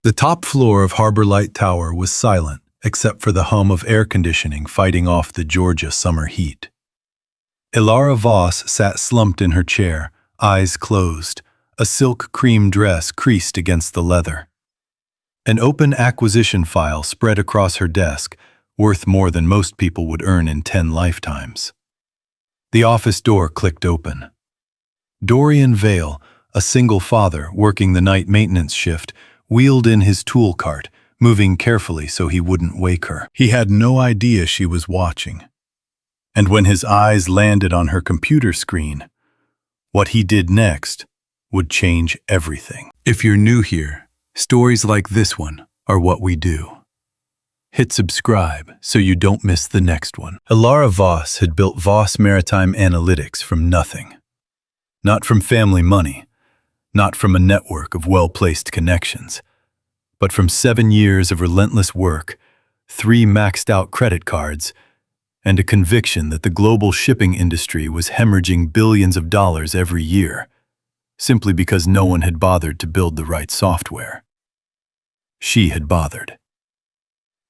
The top floor of Harbor Light Tower was silent, except for the hum of air conditioning fighting off the Georgia summer heat. Ilara Voss sat slumped in her chair, eyes closed, a silk cream dress creased against the leather. An open acquisition file spread across her desk, worth more than most people would earn in 10 lifetimes. The office door clicked open. Dorian Vale, a single father working the night maintenance shift, wheeled in his tool cart, moving carefully so he wouldn't wake her. He had no idea she was watching. And when his eyes landed on her computer screen, what he did next would change everything. If you're new here, stories like this one are what we do. Hit subscribe so you don't miss the next one. Ilara Voss had built Voss Maritime Analytics from nothing. Not from family money, not from a network of well-placed connections, but from 7 years of relentless work, 3 maxed-out credit cards, and a conviction that the global shipping industry was hemorrhaging billions of dollars every year, simply because no one had bothered to build the right software. She had bothered.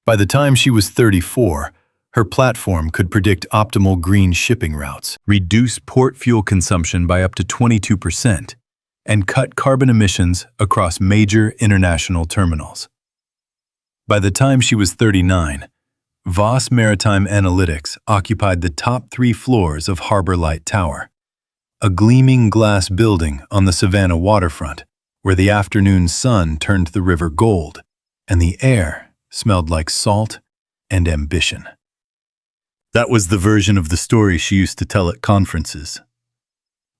By the time she was 34, her platform could predict optimal green shipping routes, reduce port fuel consumption by up to 22%, and cut carbon emissions across major international terminals. By the time she was 39, Voss Maritime Analytics occupied the top 3 floors of Harbor Light Tower, a gleaming glass building on the Savannah waterfront, where the afternoon sun turned the river gold, and the air smelled like salt and ambition. That was the version of the story she used to tell at conferences.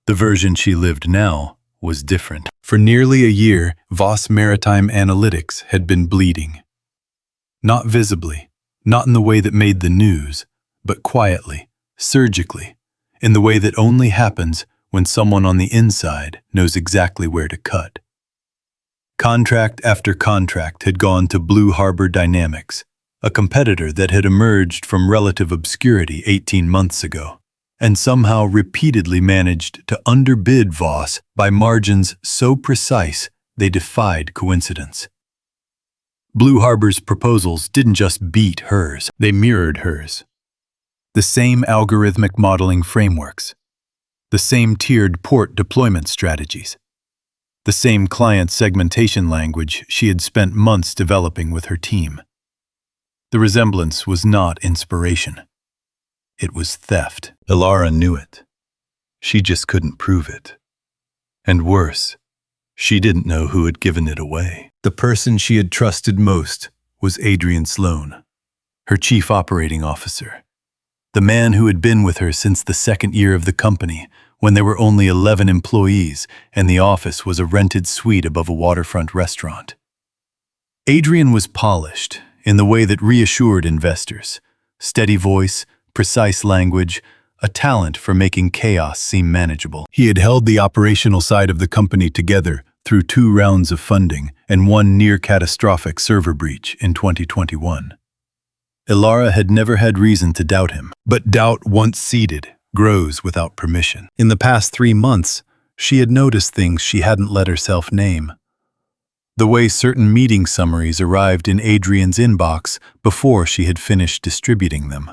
The version she lived now was different. For nearly a year, Voss Maritime Analytics had been bleeding. Not visibly, not in the way that made the news, but quietly, surgically, in the way that only happens when someone on the inside knows exactly where to cut. Contract after contract had gone to Blue Harbor Dynamics, a competitor that had emerged from relative obscurity 18 months ago, and somehow repeatedly managed to underbid Voss by margins so precise they defied coincidence. Blue Harbor's proposals didn't just beat hers, they mirrored hers. The same algorithmic modeling frameworks, the same tiered port deployment strategies, the same client segmentation language she had spent months developing with her team. The resemblance was not inspiration. It was theft. Ilara knew it. She just couldn't prove it. And worse, she didn't know who had given it away. The person she had trusted most was Adrian Sloan, her chief operating officer, the man who had been with her since the 2nd year of the company, when there were only 11 employees and the office was a rented suite above a waterfront restaurant. Adrian was polished in the way that reassured investors. Steady voice, precise language, a talent for making chaos seem manageable. He had held the operational side of the company together through 2 rounds of funding and 1 near-catastrophic server breach in 2021. Ilara had never had reason to doubt him, but doubt once seated grows without permission. In the past 3 months, she had noticed things she hadn't let herself name. The way certain meeting summaries arrived in Adrian's inbox before she had finished distributing them.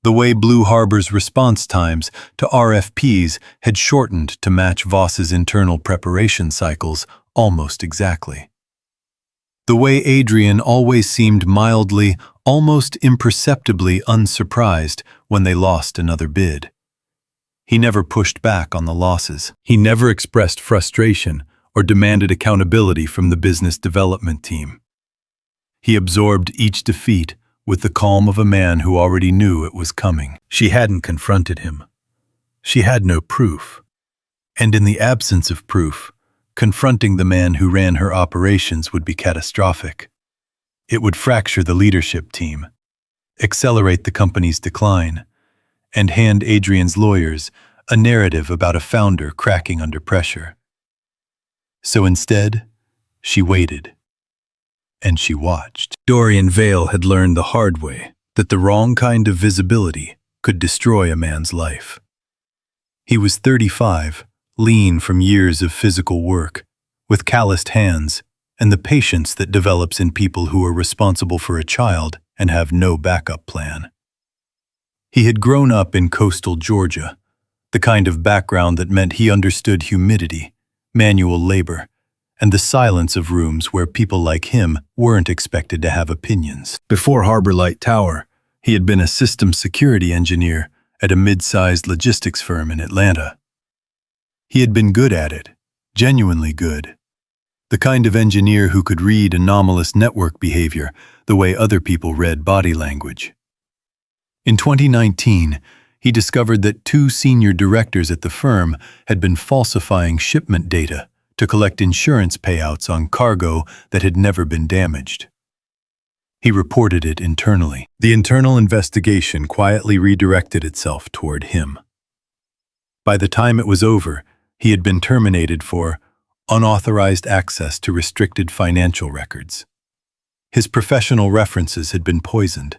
The way Blue Harbor's response times to RFPs had shortened to match Voss's internal preparation cycles almost exactly. The way Adrian always seemed mildly, almost imperceptibly unsurprised when they lost another bid. He never pushed back on the losses. He never expressed frustration or demanded accountability from the business development team. He absorbed each defeat with the calm of a man who already knew it was coming. She hadn't confronted him. She had no proof. And in the absence of proof, confronting the man who ran her operations would be catastrophic. It would fracture the leadership team, accelerate the company's decline, and hand Adrian's lawyers a narrative about a founder cracking under pressure. So instead, she waited. And she watched. Dorian Vale had learned the hard way that the wrong kind of visibility could destroy a man's life. He was 35, lean from years of physical work, with calloused hands and the patience that develops in people who are responsible for a child and have no backup plan. He had grown up in coastal Georgia, the kind of background that meant he understood humidity, manual labor, and the silence of rooms where people like him weren't expected to have opinions. Before Harbor Light Tower, he had been a systems security engineer at a mid-sized logistics firm in Atlanta. He had been good at it, genuinely good. The kind of engineer who could read anomalous network behavior the way other people read body language. In 2019, he discovered that 2 senior directors at the firm had been falsifying shipment data to collect insurance payouts on cargo that had never been damaged. He reported it internally. The internal investigation quietly redirected itself toward him. By the time it was over, he had been terminated for unauthorized access to restricted financial records. His professional references had been poisoned,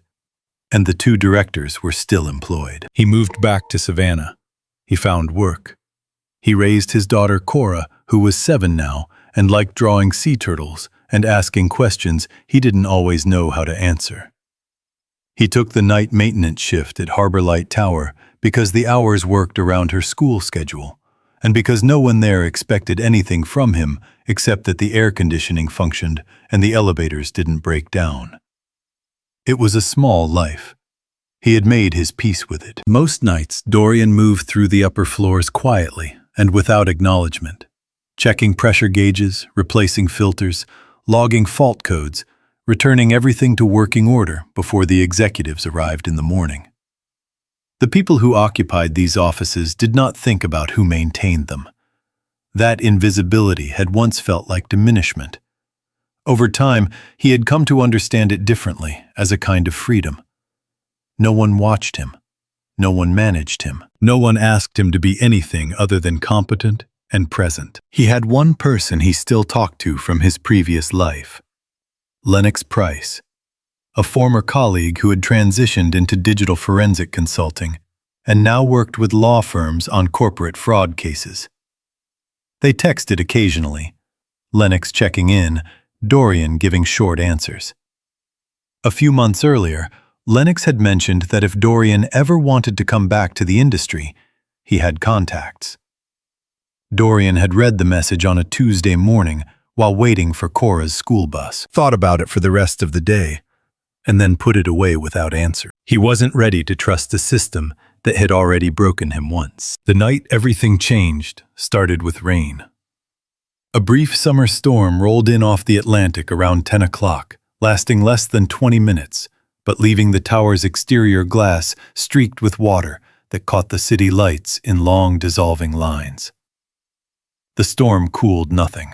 and the 2 directors were still employed. He moved back to Savannah. He found work. He raised his daughter Cora, who was 7 now, and liked drawing sea turtles and asking questions he didn't always know how to answer. He took the night maintenance shift at Harbor Light Tower because the hours worked around her school schedule, and because no one there expected anything from him except that the air conditioning functioned and the elevators didn't break down. It was a small life. He had made his peace with it. Most nights, Dorian moved through the upper floors quietly and without acknowledgement, checking pressure gauges, replacing filters, logging fault codes, returning everything to working order before the executives arrived in the morning. The people who occupied these offices did not think about who maintained them. That invisibility had once felt like diminishment. Over time, he had come to understand it differently, as a kind of freedom. No one watched him. No one managed him. No one asked him to be anything other than competent and present. He had one person he still talked to from his previous life. Lennox Price, a former colleague who had transitioned into digital forensic consulting and now worked with law firms on corporate fraud cases. They texted occasionally, Lennox checking in, Dorian giving short answers. A few months earlier, Lennox had mentioned that if Dorian ever wanted to come back to the industry, he had contacts. Dorian had read the message on a Tuesday morning while waiting for Cora's school bus, thought about it for the rest of the day, and then put it away without answer. He wasn't ready to trust a system that had already broken him once. The night everything changed started with rain. A brief summer storm rolled in off the Atlantic around 10 o'clock, lasting less than 20 minutes, but leaving the tower's exterior glass streaked with water that caught the city lights in long dissolving lines. The storm cooled nothing.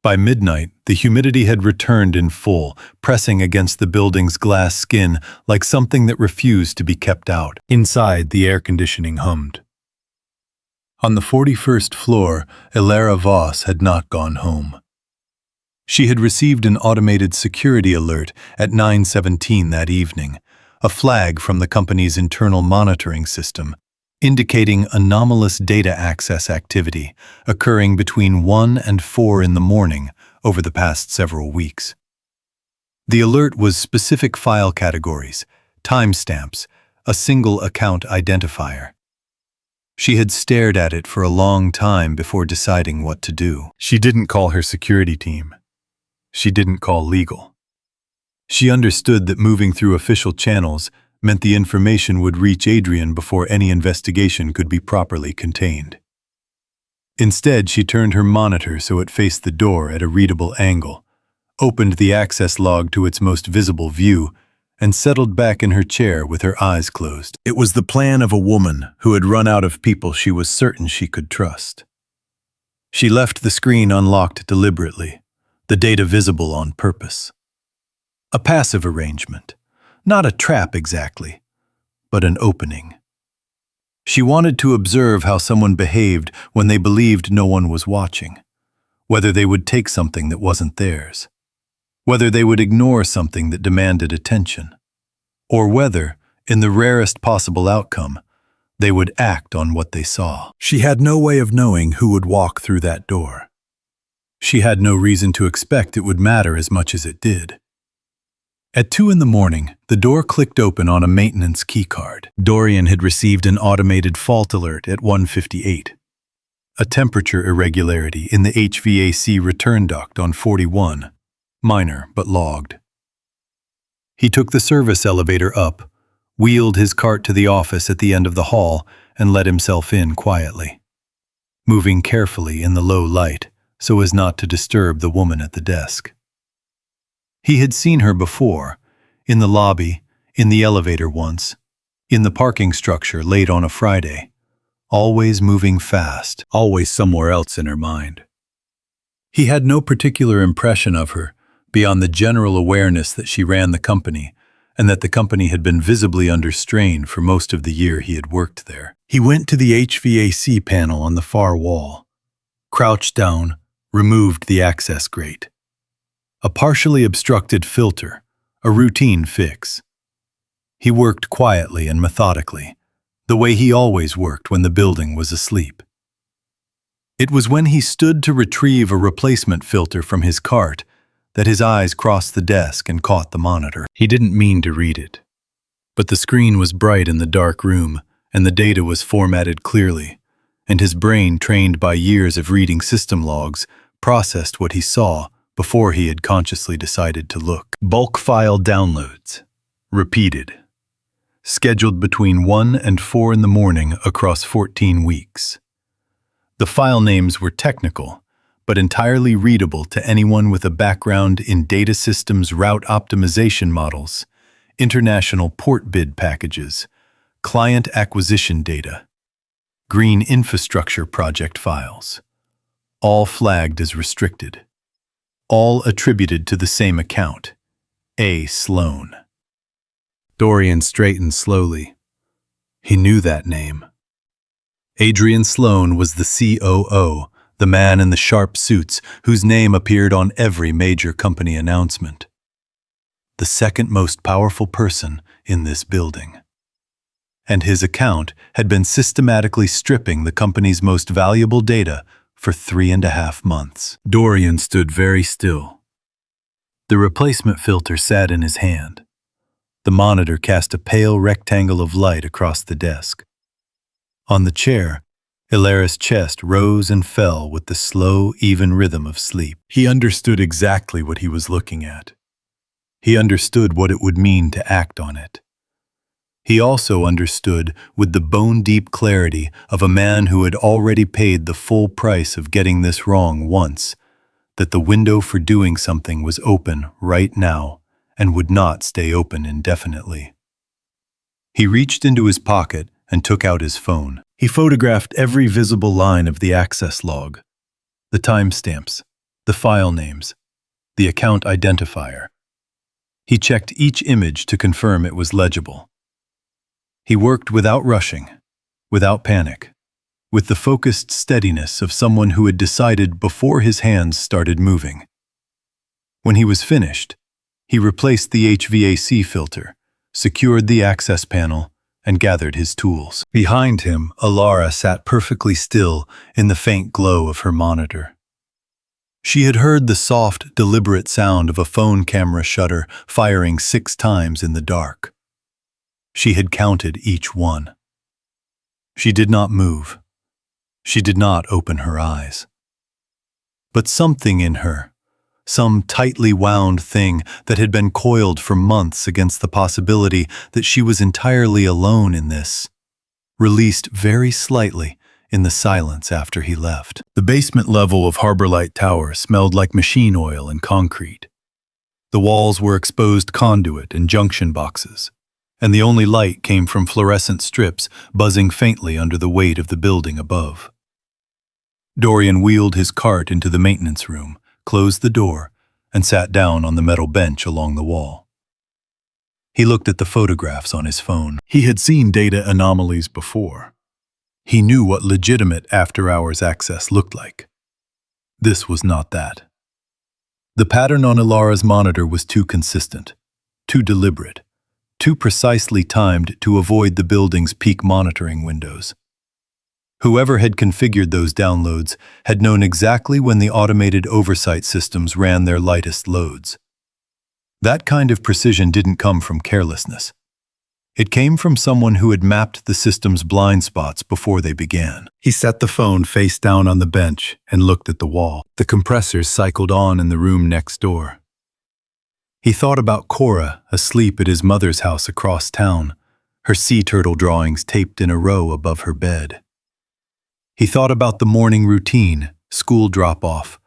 By midnight, the humidity had returned in full, pressing against the building's glass skin like something that refused to be kept out. Inside, the air conditioning hummed. On the 41st floor, Elara Voss had not gone home. She had received an automated security alert at 9:17 that evening, a flag from the company's internal monitoring system, indicating anomalous data access activity occurring between 1 and 4 in the morning over the past several weeks. The alert was specific file categories, timestamps, a single account identifier. She had stared at it for a long time before deciding what to do. She didn't call her security team. She didn't call legal. She understood that moving through official channels meant the information would reach Adrian before any investigation could be properly contained. Instead, she turned her monitor so it faced the door at a readable angle, opened the access log to its most visible view, and settled back in her chair with her eyes closed. It was the plan of a woman who had run out of people she was certain she could trust. She left the screen unlocked deliberately, the data visible on purpose. A passive arrangement, not a trap exactly, but an opening. She wanted to observe how someone behaved when they believed no one was watching, whether they would take something that wasn't theirs, whether they would ignore something that demanded attention, or whether, in the rarest possible outcome, they would act on what they saw. She had no way of knowing who would walk through that door. She had no reason to expect it would matter as much as it did. At 2 in the morning, the door clicked open on a maintenance keycard. Dorian had received an automated fault alert at 1:58. A temperature irregularity in the HVAC return duct on 41. Minor, but logged. He took the service elevator up, wheeled his cart to the office at the end of the hall, and let himself in quietly, moving carefully in the low light so as not to disturb the woman at the desk. He had seen her before, in the lobby, in the elevator once, in the parking structure late on a Friday, always moving fast, always somewhere else in her mind. He had no particular impression of her, beyond the general awareness that she ran the company, and that the company had been visibly under strain for most of the year he had worked there. He went to the HVAC panel on the far wall, crouched down, removed the access grate. A partially obstructed filter, a routine fix. He worked quietly and methodically, the way he always worked when the building was asleep. It was when he stood to retrieve a replacement filter from his cart that his eyes crossed the desk and caught the monitor. He didn't mean to read it, but the screen was bright in the dark room, and the data was formatted clearly, and his brain, trained by years of reading system logs, processed what he saw before he had consciously decided to look. Bulk file downloads. Repeated. Scheduled between 1 and 4 in the morning across 14 weeks. The file names were technical, but entirely readable to anyone with a background in data systems route optimization models, international port bid packages, client acquisition data, green infrastructure project files, all flagged as restricted. All attributed to the same account, A. Sloan. Dorian straightened slowly. He knew that name. Adrian Sloan was the COO, the man in the sharp suits whose name appeared on every major company announcement. The second most powerful person in this building. And his account had been systematically stripping the company's most valuable data for 3.5 months. Dorian stood very still. The replacement filter sat in his hand. The monitor cast a pale rectangle of light across the desk. On the chair, Ilara's chest rose and fell with the slow, even rhythm of sleep. He understood exactly what he was looking at. He understood what it would mean to act on it. He also understood with the bone-deep clarity of a man who had already paid the full price of getting this wrong once, that the window for doing something was open right now and would not stay open indefinitely. He reached into his pocket and took out his phone. He photographed every visible line of the access log, the timestamps, the file names, the account identifier. He checked each image to confirm it was legible. He worked without rushing, without panic, with the focused steadiness of someone who had decided before his hands started moving. When he was finished, he replaced the HVAC filter, secured the access panel, and gathered his tools. Behind him, Ilara sat perfectly still in the faint glow of her monitor. She had heard the soft, deliberate sound of a phone camera shutter firing 6 times in the dark. She had counted each one. She did not move. She did not open her eyes. But something in her, some tightly wound thing that had been coiled for months against the possibility that she was entirely alone in this, released very slightly in the silence after he left. The basement level of Harbor Light Tower smelled like machine oil and concrete. The walls were exposed conduit and junction boxes, and the only light came from fluorescent strips buzzing faintly under the weight of the building above. Dorian wheeled his cart into the maintenance room, closed the door, and sat down on the metal bench along the wall. He looked at the photographs on his phone. He had seen data anomalies before. He knew what legitimate after-hours access looked like. This was not that. The pattern on Ilara's monitor was too consistent, too deliberate, too precisely timed to avoid the building's peak monitoring windows. Whoever had configured those downloads had known exactly when the automated oversight systems ran their lightest loads. That kind of precision didn't come from carelessness. It came from someone who had mapped the system's blind spots before they began. He set the phone face down on the bench and looked at the wall. The compressors cycled on in the room next door. He thought about Cora asleep at his mother's house across town, her sea turtle drawings taped in a row above her bed. He thought about the morning routine, school drop-off,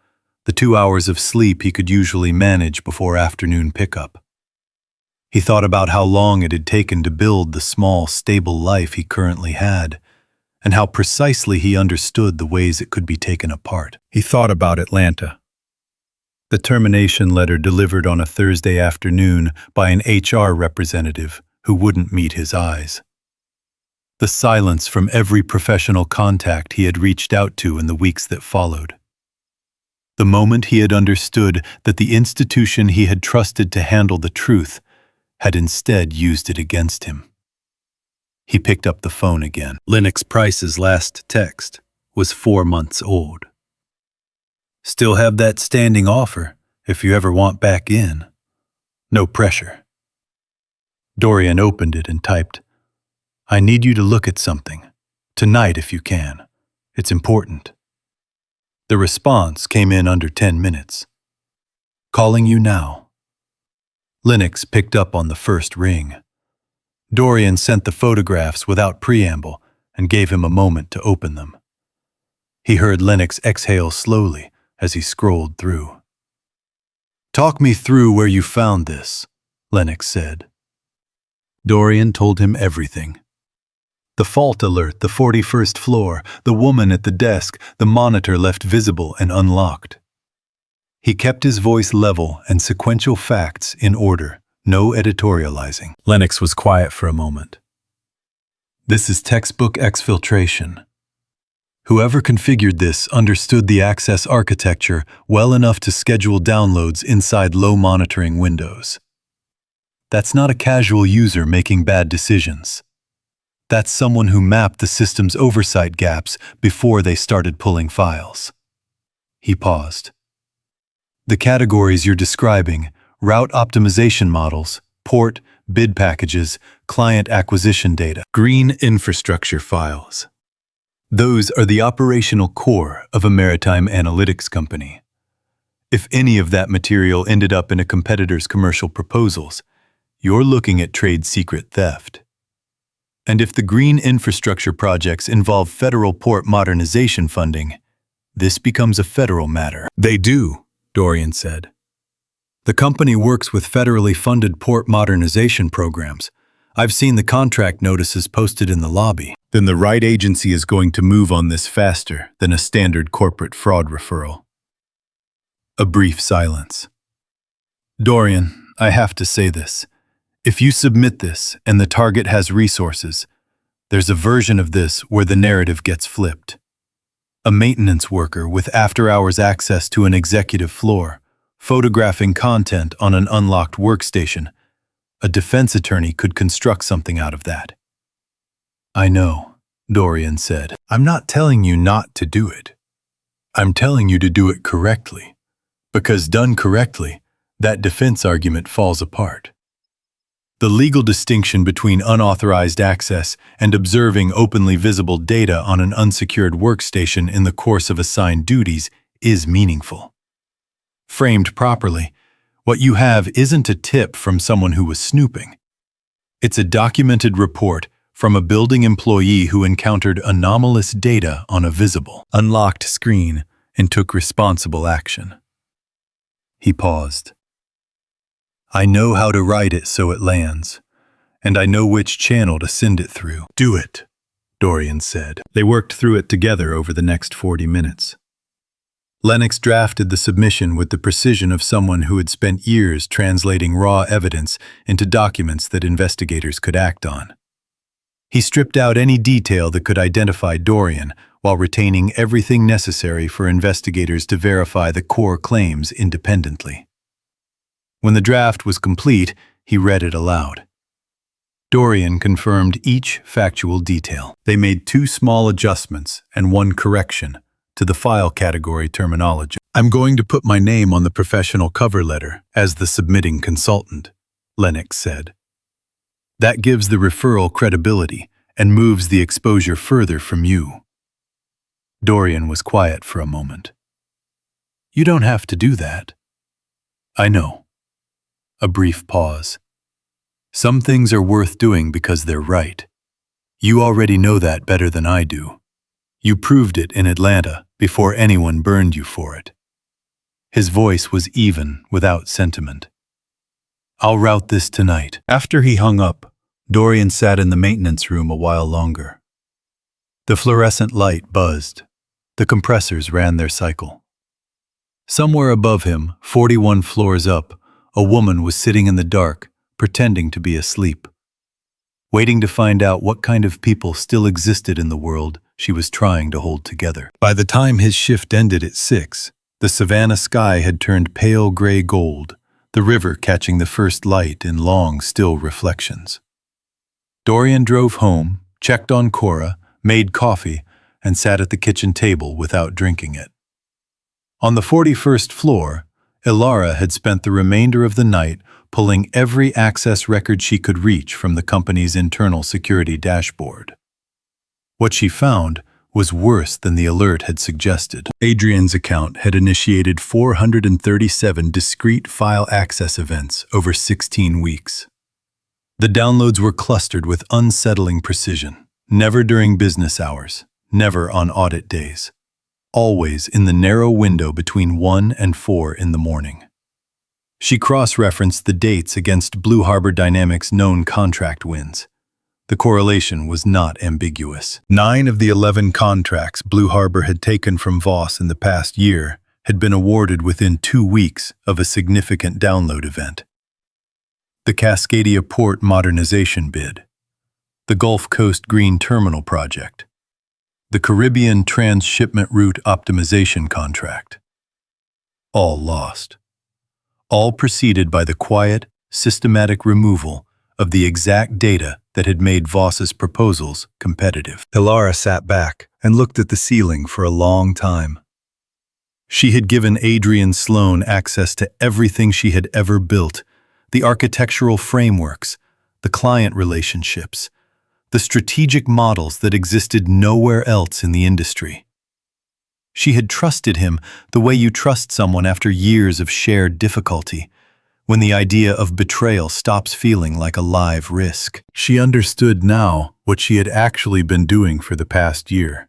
the 2 hours of sleep he could usually manage before afternoon pickup. He thought about how long it had taken to build the small, stable life he currently had, and how precisely he understood the ways it could be taken apart. He thought about Atlanta. The termination letter delivered on a Thursday afternoon by an HR representative who wouldn't meet his eyes. The silence from every professional contact he had reached out to in the weeks that followed. The moment he had understood that the institution he had trusted to handle the truth had instead used it against him. He picked up the phone again. Lennox Price's last text was 4 months old. Still have that standing offer if you ever want back in. No pressure. Dorian opened it and typed, I need you to look at something. Tonight if you can. It's important. The response came in under 10 minutes. Calling you now. Lennox picked up on the first ring. Dorian sent the photographs without preamble and gave him a moment to open them. He heard Lennox exhale slowly as he scrolled through. Talk me through where you found this, Lennox said. Dorian told him everything. The fault alert, the 41st floor, the woman at the desk, the monitor left visible and unlocked. He kept his voice level and sequential facts in order, no editorializing. Lennox was quiet for a moment. This is textbook exfiltration. Whoever configured this understood the access architecture well enough to schedule downloads inside low monitoring windows. That's not a casual user making bad decisions. That's someone who mapped the system's oversight gaps before they started pulling files. He paused. The categories you're describing, route optimization models, port, bid packages, client acquisition data, green infrastructure files. Those are the operational core of a maritime analytics company. If any of that material ended up in a competitor's commercial proposals, you're looking at trade secret theft. And if the green infrastructure projects involve federal port modernization funding, this becomes a federal matter. They do, Dorian said. The company works with federally funded port modernization programs. I've seen the contract notices posted in the lobby. Then the right agency is going to move on this faster than a standard corporate fraud referral. A brief silence. Dorian, I have to say this. If you submit this and the target has resources, there's a version of this where the narrative gets flipped. A maintenance worker with after-hours access to an executive floor, photographing content on an unlocked workstation. A defense attorney could construct something out of that. I know, Dorian said. I'm not telling you not to do it. I'm telling you to do it correctly. Because done correctly, that defense argument falls apart. The legal distinction between unauthorized access and observing openly visible data on an unsecured workstation in the course of assigned duties is meaningful. Framed properly, what you have isn't a tip from someone who was snooping. It's a documented report from a building employee who encountered anomalous data on a visible, unlocked screen and took responsible action. He paused. I know how to write it so it lands, and I know which channel to send it through. Do it, Dorian said. They worked through it together over the next 40 minutes. Lennox drafted the submission with the precision of someone who had spent years translating raw evidence into documents that investigators could act on. He stripped out any detail that could identify Dorian while retaining everything necessary for investigators to verify the core claims independently. When the draft was complete, he read it aloud. Dorian confirmed each factual detail. They made 2 small adjustments and 1 correction to the file category terminology. "I'm going to put my name on the professional cover letter as the submitting consultant," Lennox said. "That gives the referral credibility and moves the exposure further from you." Dorian was quiet for a moment. "You don't have to do that." "I know." A brief pause. "Some things are worth doing because they're right. You already know that better than I do. You proved it in Atlanta before anyone burned you for it." His voice was even, without sentiment. "I'll route this tonight." After he hung up, Dorian sat in the maintenance room a while longer. The fluorescent light buzzed. The compressors ran their cycle. Somewhere above him, 41 floors up, a woman was sitting in the dark, pretending to be asleep. Waiting to find out what kind of people still existed in the world she was trying to hold together. By the time his shift ended at 6, the Savannah sky had turned pale gray gold, the river catching the first light in long, still reflections. Dorian drove home, checked on Cora, made coffee, and sat at the kitchen table without drinking it. On the 41st floor, Ilara had spent the remainder of the night pulling every access record she could reach from the company's internal security dashboard. What she found was worse than the alert had suggested. Adrian's account had initiated 437 discrete file access events over 16 weeks. The downloads were clustered with unsettling precision, never during business hours, never on audit days, always in the narrow window between 1 and 4 in the morning. She cross-referenced the dates against Blue Harbor Dynamics' known contract wins. The correlation was not ambiguous. 9 of the 11 contracts Blue Harbor had taken from Voss in the past year had been awarded within 2 weeks of a significant download event. The Cascadia Port Modernization Bid, the Gulf Coast Green Terminal Project, the Caribbean Transshipment Route Optimization Contract. All lost. All preceded by the quiet, systematic removal of the exact data that had made Voss's proposals competitive. Ilara sat back and looked at the ceiling for a long time. She had given Adrian Sloan access to everything she had ever built, the architectural frameworks, the client relationships, the strategic models that existed nowhere else in the industry. She had trusted him the way you trust someone after years of shared difficulty, when the idea of betrayal stops feeling like a live risk. She understood now what she had actually been doing for the past year.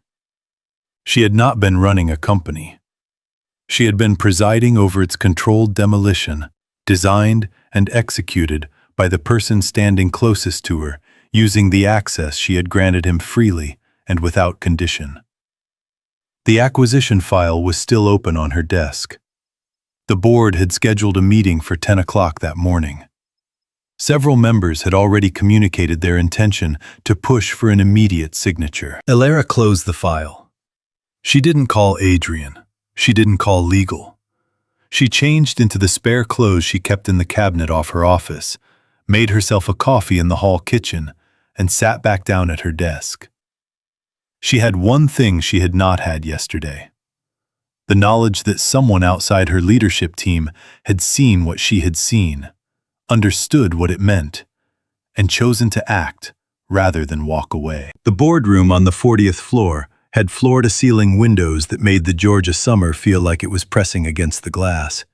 She had not been running a company. She had been presiding over its controlled demolition, designed and executed by the person standing closest to her, using the access she had granted him freely and without condition. The acquisition file was still open on her desk. The board had scheduled a meeting for 10 o'clock that morning. Several members had already communicated their intention to push for an immediate signature. Ilara closed the file. She didn't call Adrian. She didn't call legal. She changed into the spare clothes she kept in the cabinet off her office, made herself a coffee in the hall kitchen, and sat back down at her desk. She had one thing she had not had yesterday: the knowledge that someone outside her leadership team had seen what she had seen, understood what it meant, and chosen to act rather than walk away. The boardroom on the 40th floor had floor-to-ceiling windows that made the Georgia summer feel like it was pressing against the glass.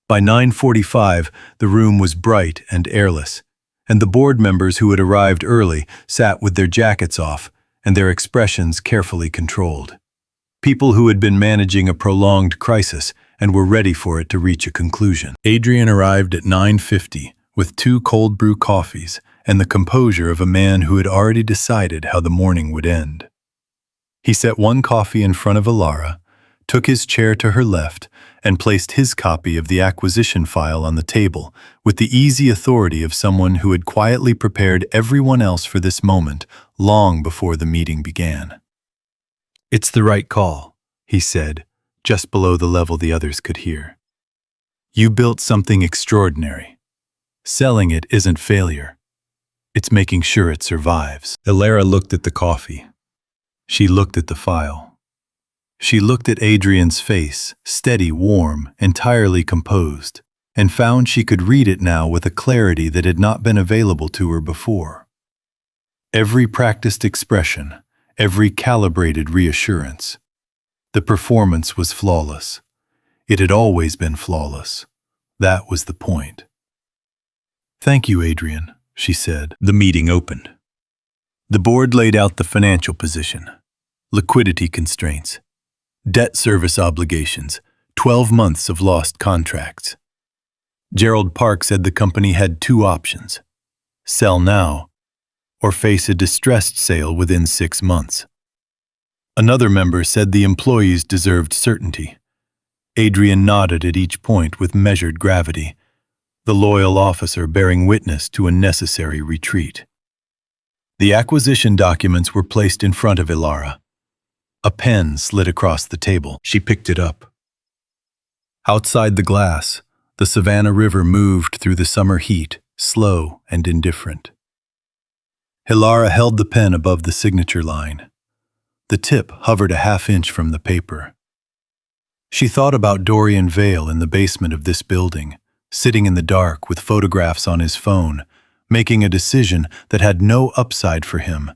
By 9:45, the room was bright and airless, and the board members who had arrived early sat with their jackets off and their expressions carefully controlled. People who had been managing a prolonged crisis and were ready for it to reach a conclusion. Adrian arrived at 9:50 with 2 cold brew coffees and the composure of a man who had already decided how the morning would end. He set 1 coffee in front of Ilara, took his chair to her left, and placed his copy of the acquisition file on the table with the easy authority of someone who had quietly prepared everyone else for this moment long before the meeting began. "It's the right call," he said, just below the level the others could hear. "You built something extraordinary. Selling it isn't failure. It's making sure it survives. Ilara looked at the coffee. She looked at the file. She looked at Adrian's face, steady, warm, entirely composed, and found she could read it now with a clarity that had not been available to her before. Every practiced expression, every calibrated reassurance. The performance was flawless. It had always been flawless. That was the point. "Thank you, Adrian," she said. The meeting opened. The board laid out the financial position, liquidity constraints, debt service obligations, 12 months of lost contracts. Gerald Park said the company had two options: sell now or face a distressed sale within 6 months. Another member said the employees deserved certainty. Adrian nodded at each point with measured gravity, the loyal officer bearing witness to a necessary retreat. The acquisition documents were placed in front of Ilara. A pen slid across the table. She picked it up. Outside the glass, the Savannah River moved through the summer heat, slow and indifferent. Ilara held the pen above the signature line. The tip hovered a half-inch from the paper. She thought about Dorian Vale in the basement of this building, sitting in the dark with photographs on his phone, making a decision that had no upside for him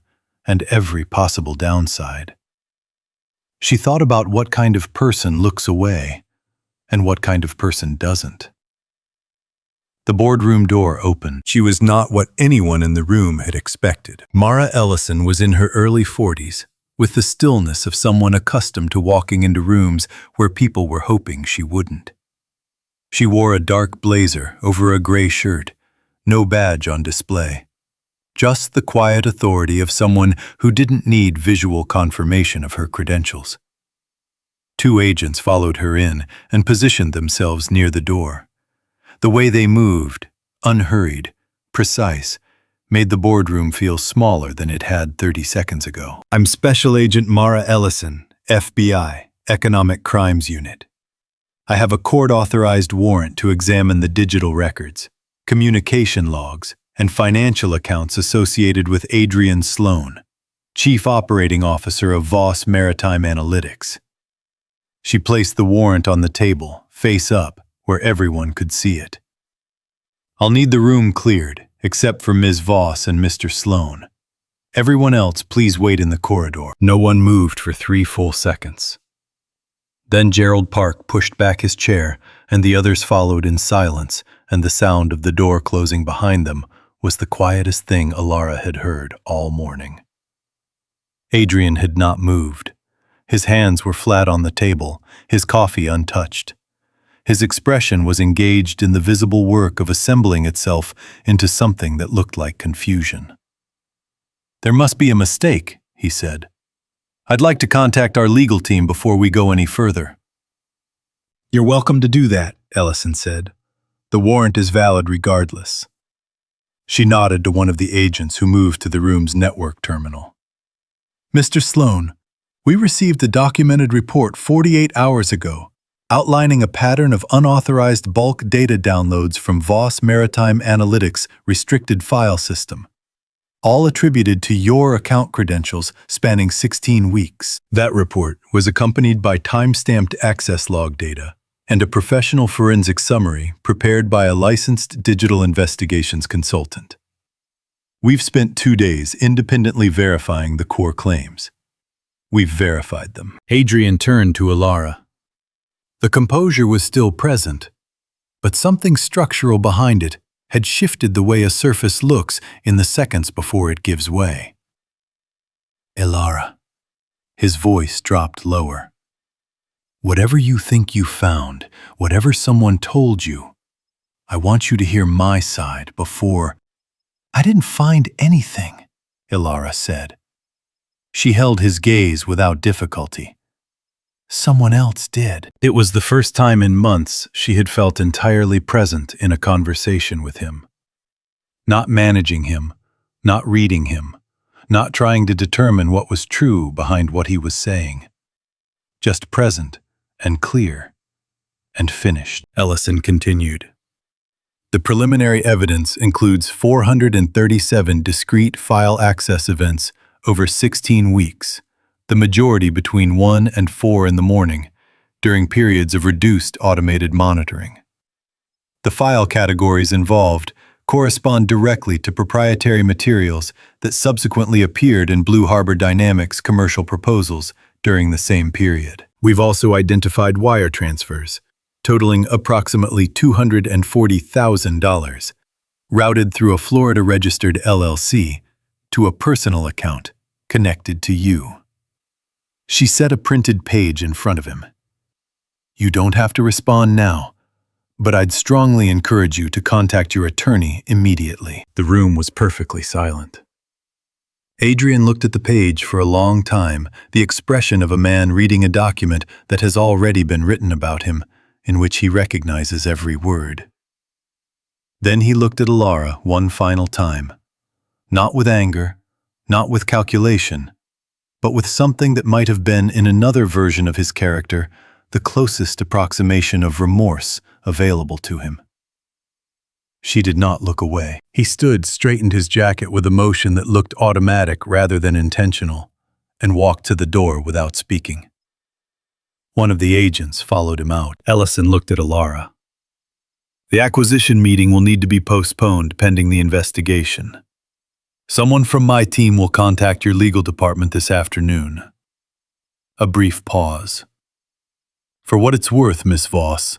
and every possible downside. She thought about what kind of person looks away and what kind of person doesn't. The boardroom door opened. She was not what anyone in the room had expected. Mara Ellison was in her early 40s, with the stillness of someone accustomed to walking into rooms where people were hoping she wouldn't. She wore a dark blazer over a gray shirt, no badge on display. Just the quiet authority of someone who didn't need visual confirmation of her credentials. 2 agents followed her in and positioned themselves near the door. The way they moved, unhurried, precise, made the boardroom feel smaller than it had 30 seconds ago. "I'm Special Agent Mara Ellison, FBI, Economic Crimes Unit. I have a court-authorized warrant to examine the digital records, communication logs, and financial accounts associated with Adrian Sloan, Chief Operating Officer of Voss Maritime Analytics." She placed the warrant on the table, face up, where everyone could see it. "I'll need the room cleared, except for Ms. Voss and Mr. Sloan. Everyone else, please wait in the corridor." No one moved for 3 full seconds. Then Gerald Park pushed back his chair, and the others followed in silence, and the sound of the door closing behind them was the quietest thing Ilara had heard all morning. Adrian had not moved. His hands were flat on the table, his coffee untouched. His expression was engaged in the visible work of assembling itself into something that looked like confusion. "There must be a mistake," he said. "I'd like to contact our legal team before we go any further." "You're welcome to do that," Ellison said. "The warrant is valid regardless." She nodded to one of the agents who moved to the room's network terminal. "Mr. Sloan, we received a documented report 48 hours ago, outlining a pattern of unauthorized bulk data downloads from Voss Maritime Analytics restricted file system, all attributed to your account credentials spanning 16 weeks. That report was accompanied by time-stamped access log data and a professional forensic summary prepared by a licensed digital investigations consultant. We've spent 2 days independently verifying the core claims. We've verified them." Adrian turned to Ilara. The composure was still present, but something structural behind it had shifted the way a surface looks in the seconds before it gives way. "Ilara." His voice dropped lower. "Whatever you think you found, whatever someone told you, I want you to hear my side before—" "I didn't find anything," Ilara said. She held his gaze without difficulty. "Someone else did." It was the first time in months she had felt entirely present in a conversation with him. Not managing him, not reading him, not trying to determine what was true behind what he was saying. Just present and clear and finished. Ellison continued. The preliminary evidence includes 437 discrete file access events over 16 weeks, the majority between 1 and 4 in the morning, during periods of reduced automated monitoring. The file categories involved correspond directly to proprietary materials that subsequently appeared in Blue Harbor Dynamics commercial proposals during the same period. We've also identified wire transfers, totaling approximately $240,000, routed through a Florida-registered LLC to a personal account connected to you. She set a printed page in front of him. You don't have to respond now, but I'd strongly encourage you to contact your attorney immediately. The room was perfectly silent. Adrian looked at the page for a long time, the expression of a man reading a document that has already been written about him, in which he recognizes every word. Then he looked at Alara one final time, not with anger, not with calculation, but with something that might have been, in another version of his character, the closest approximation of remorse available to him. She did not look away. He straightened his jacket with a motion that looked automatic rather than intentional, and walked to the door without speaking. One of the agents followed him out. Ellison looked at Alara. The acquisition meeting will need to be postponed pending the investigation. Someone from my team will contact your legal department this afternoon. A brief pause. For what it's worth, Miss Voss,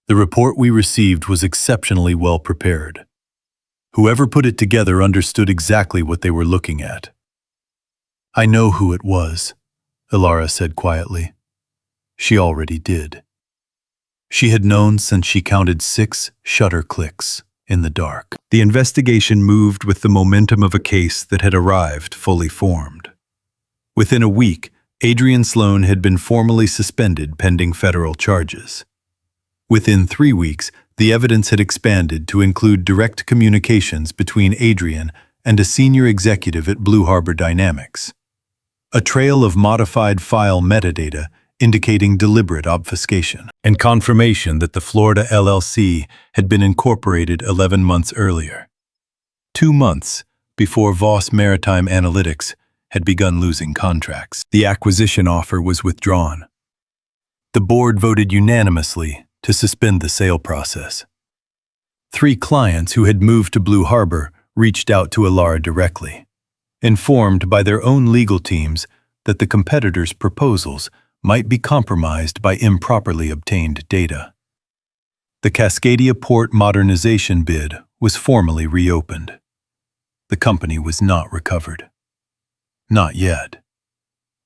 the report we received was exceptionally well prepared. Whoever put it together understood exactly what they were looking at. I know who it was, Alara said quietly. She already did. She had known since she counted 6 shutter clicks in the dark. The investigation moved with the momentum of a case that had arrived fully formed. Within a week, Adrian Sloan had been formally suspended pending federal charges. Within 3 weeks, the evidence had expanded to include direct communications between Adrian and a senior executive at Blue Harbor Dynamics. A trail of modified file metadata indicating deliberate obfuscation, and confirmation that the Florida LLC had been incorporated 11 months earlier, 2 months before Voss Maritime Analytics had begun losing contracts. The acquisition offer was withdrawn. The board voted unanimously to suspend the sale process. 3 clients who had moved to Blue Harbor reached out to Alara directly, informed by their own legal teams that the competitors' proposals might be compromised by improperly obtained data. The Cascadia Port modernization bid was formally reopened. The company was not recovered. Not yet.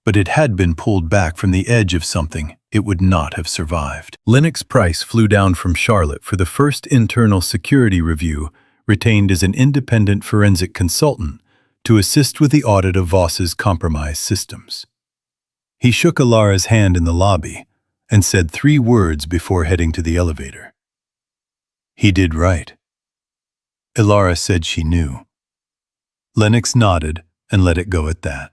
But it had been pulled back from the edge of something it would not have survived. Lennox Price flew down from Charlotte for the first internal security review, retained as an independent forensic consultant to assist with the audit of Voss's compromised systems. He shook Alara's hand in the lobby and said 3 words before heading to the elevator. He did right. Alara said she knew. Lennox nodded and let it go at that.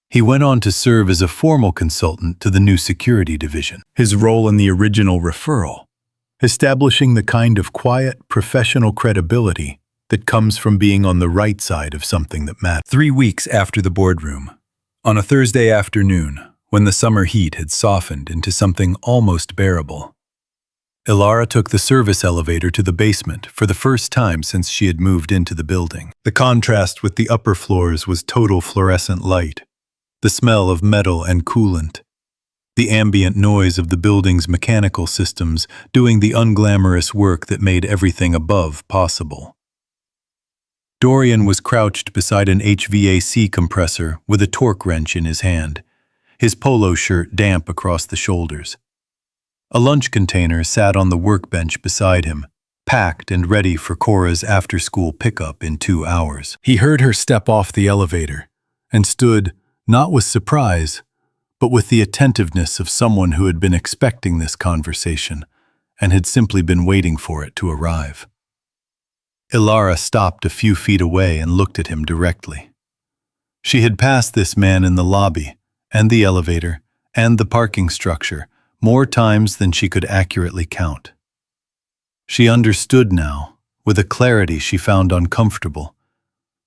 He went on to serve as a formal consultant to the new security division, his role in the original referral, establishing the kind of quiet, professional credibility that comes from being on the right side of something that matters. 3 weeks after the boardroom, on a Thursday afternoon, when the summer heat had softened into something almost bearable, Alara took the service elevator to the basement for the first time since she had moved into the building. The contrast with the upper floors was total fluorescent light, the smell of metal and coolant, the ambient noise of the building's mechanical systems doing the unglamorous work that made everything above possible. Dorian was crouched beside an HVAC compressor with a torque wrench in his hand, his polo shirt damp across the shoulders. A lunch container sat on the workbench beside him, packed and ready for Cora's after-school pickup in 2 hours. He heard her step off the elevator and stood, not with surprise, but with the attentiveness of someone who had been expecting this conversation and had simply been waiting for it to arrive. Alara stopped a few feet away and looked at him directly. She had passed this man in the lobby, and the elevator, and the parking structure more times than she could accurately count. She understood now, with a clarity she found uncomfortable,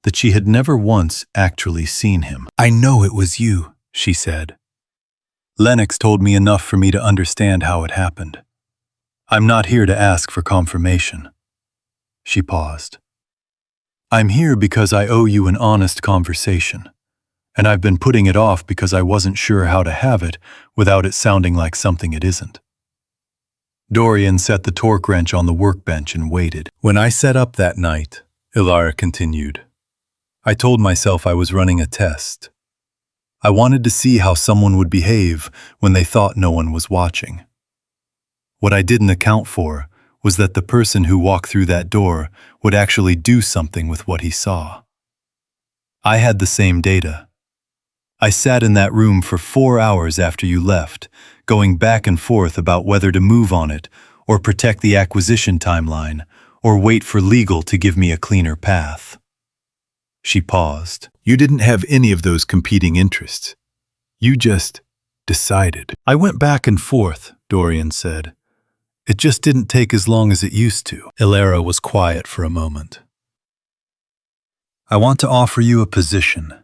that she had never once actually seen him. "I know it was you," she said. "Lennox told me enough for me to understand how it happened. I'm not here to ask for confirmation." She paused. "I'm here because I owe you an honest conversation, and I've been putting it off because I wasn't sure how to have it without it sounding like something it isn't." Dorian set the torque wrench on the workbench and waited. "When I set up that night," Ilara continued, "I told myself I was running a test. I wanted to see how someone would behave when they thought no one was watching. What I didn't account for was that the person who walked through that door would actually do something with what he saw. I had the same data. I sat in that room for 4 hours after you left, going back and forth about whether to move on it, or protect the acquisition timeline, or wait for legal to give me a cleaner path." She paused. "You didn't have any of those competing interests. You just decided." "I went back and forth," Dorian said. "It just didn't take as long as it used to." Ilara was quiet for a moment. "I want to offer you a position.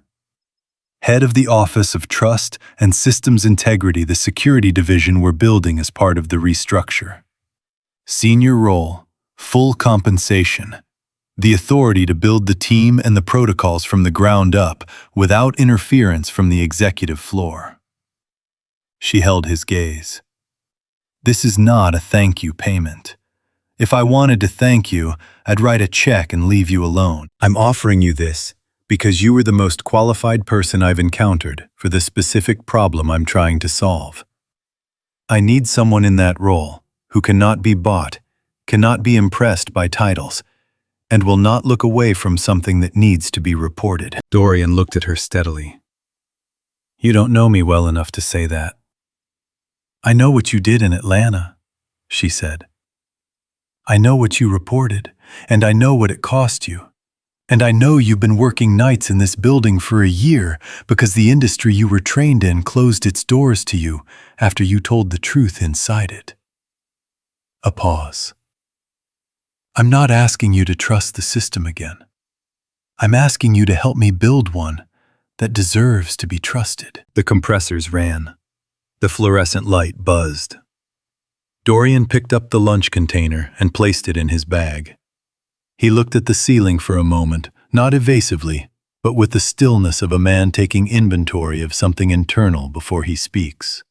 Head of the Office of Trust and Systems Integrity, the security division we're building as part of the restructure. Senior role, full compensation, the authority to build the team and the protocols from the ground up without interference from the executive floor." She held his gaze. "This is not a thank you payment. If I wanted to thank you, I'd write a check and leave you alone. I'm offering you this because you were the most qualified person I've encountered for the specific problem I'm trying to solve. I need someone in that role who cannot be bought, cannot be impressed by titles, and will not look away from something that needs to be reported." Dorian looked at her steadily. "You don't know me well enough to say that." "I know what you did in Atlanta," she said. "I know what you reported, and I know what it cost you. And I know you've been working nights in this building for a year because the industry you were trained in closed its doors to you after you told the truth inside it." A pause. "I'm not asking you to trust the system again. I'm asking you to help me build one that deserves to be trusted." The compressors ran. The fluorescent light buzzed. Dorian picked up the lunch container and placed it in his bag. He looked at the ceiling for a moment, not evasively, but with the stillness of a man taking inventory of something internal before he speaks.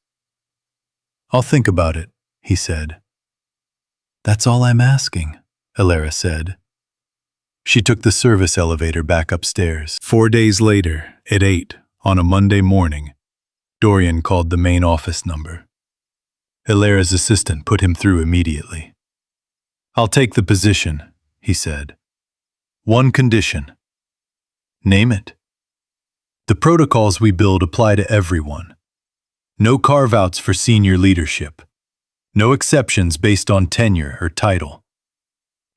"I'll think about it," he said. "That's all I'm asking," Ilara said. She took the service elevator back upstairs. 4 days later, at 8, on a Monday morning, Dorian called the main office number. Ilara's assistant put him through immediately. "I'll take the position," he said. "One condition." "Name it." "The protocols we build apply to everyone. No carve-outs for senior leadership. No exceptions based on tenure or title.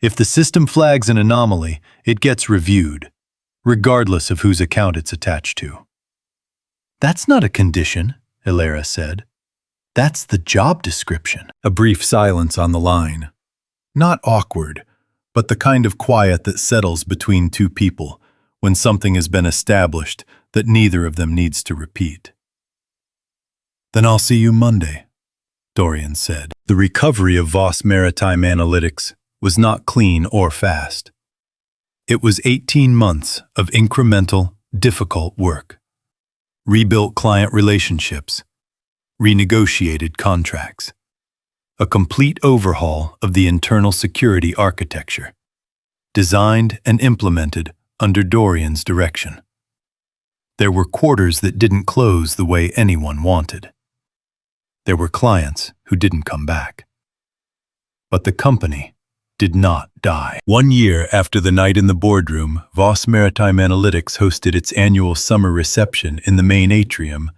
If the system flags an anomaly, it gets reviewed, regardless of whose account it's attached to." "That's not a condition," Ilara said. "That's the job description." A brief silence on the line. Not awkward, but the kind of quiet that settles between two people when something has been established that neither of them needs to repeat. "Then I'll see you Monday," Dorian said. The recovery of Voss Maritime Analytics was not clean or fast. It was 18 months of incremental, difficult work. Rebuilt client relationships, renegotiated contracts, a complete overhaul of the internal security architecture, designed and implemented under Dorian's direction. There were quarters that didn't close the way anyone wanted. There were clients who didn't come back. But the company did not die. 1 year after the night in the boardroom, Voss Maritime Analytics hosted its annual summer reception in the main atrium,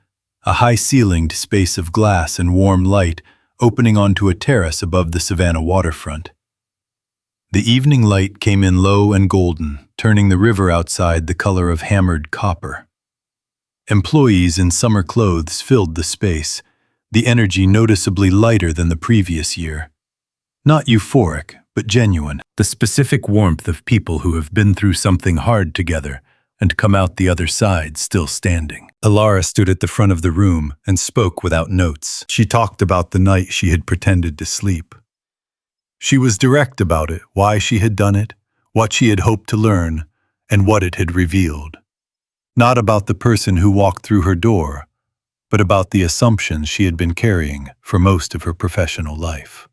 a high-ceilinged space of glass and warm light opening onto a terrace above the Savannah waterfront. The evening light came in low and golden, turning the river outside the color of hammered copper. Employees in summer clothes filled the space, the energy noticeably lighter than the previous year. Not euphoric, but genuine. The specific warmth of people who have been through something hard together and come out the other side still standing. Elara stood at the front of the room and spoke without notes. She talked about the night she had pretended to sleep. She was direct about it, why she had done it, what she had hoped to learn, and what it had revealed. Not about the person who walked through her door, but about the assumptions she had been carrying for most of her professional life.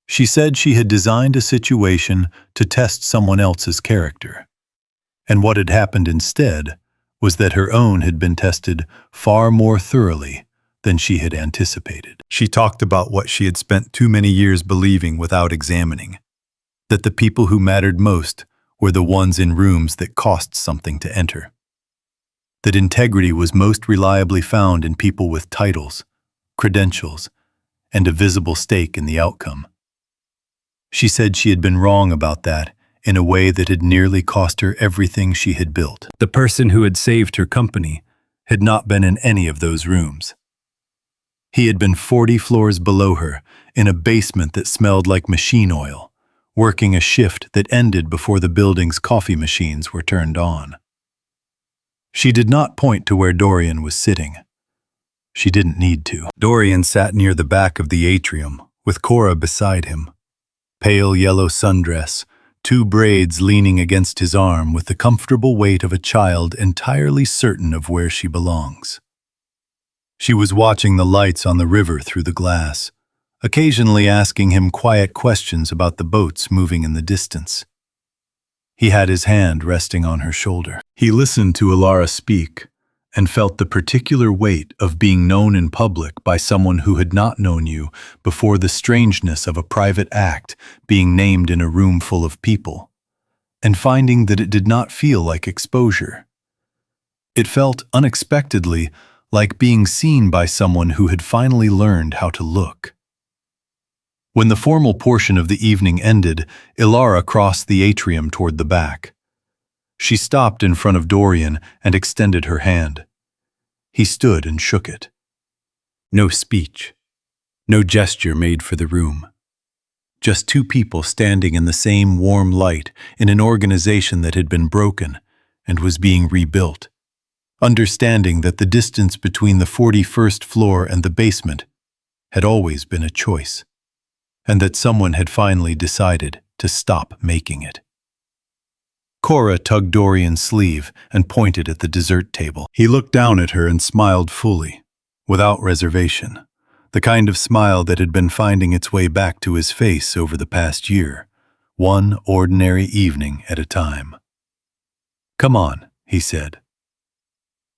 She said she had designed a situation to test someone else's character, and what had happened instead was that her own had been tested far more thoroughly than she had anticipated. She talked about what she had spent too many years believing without examining, that the people who mattered most were the ones in rooms that cost something to enter. That integrity was most reliably found in people with titles, credentials, and a visible stake in the outcome. She said she had been wrong about that in a way that had nearly cost her everything she had built. The person who had saved her company had not been in any of those rooms. He had been 40 floors below her, in a basement that smelled like machine oil, working a shift that ended before the building's coffee machines were turned on. She did not point to where Dorian was sitting. She didn't need to. Dorian sat near the back of the atrium, with Cora beside him. Pale yellow sundress, 2 braids leaning against his arm with the comfortable weight of a child entirely certain of where she belongs. She was watching the lights on the river through the glass, occasionally asking him quiet questions about the boats moving in the distance. He had his hand resting on her shoulder. He listened to Elara speak and felt the particular weight of being known in public by someone who had not known you before, the strangeness of a private act being named in a room full of people, and finding that it did not feel like exposure. It felt unexpectedly like being seen by someone who had finally learned how to look. When the formal portion of the evening ended, Elara crossed the atrium toward the back. She stopped in front of Dorian and extended her hand. He stood and shook it. No speech, no gesture made for the room. Just 2 people standing in the same warm light in an organization that had been broken and was being rebuilt, understanding that the distance between the 41st floor and the basement had always been a choice, and that someone had finally decided to stop making it. Cora tugged Dorian's sleeve and pointed at the dessert table. He looked down at her and smiled fully, without reservation, the kind of smile that had been finding its way back to his face over the past year, one ordinary evening at a time. "Come on," he said.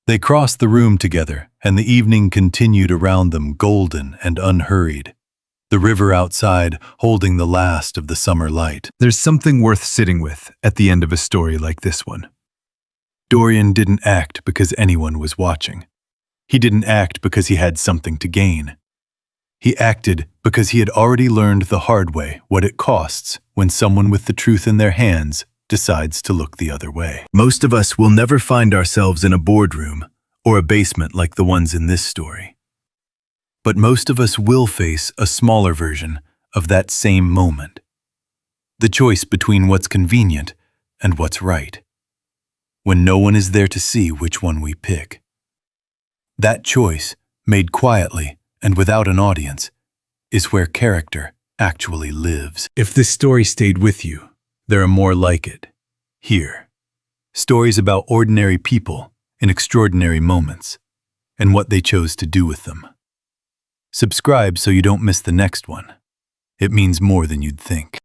They crossed the room together, and the evening continued around them, golden and unhurried, the river outside holding the last of the summer light. There's something worth sitting with at the end of a story like this one. Dorian didn't act because anyone was watching. He didn't act because he had something to gain. He acted because he had already learned the hard way what it costs when someone with the truth in their hands decides to look the other way. Most of us will never find ourselves in a boardroom or a basement like the ones in this story. But most of us will face a smaller version of that same moment. The choice between what's convenient and what's right, when no one is there to see which one we pick. That choice, made quietly and without an audience, is where character actually lives. If this story stayed with you, there are more like it. Here. Stories about ordinary people in extraordinary moments, and what they chose to do with them. Subscribe so you don't miss the next one. It means more than you'd think.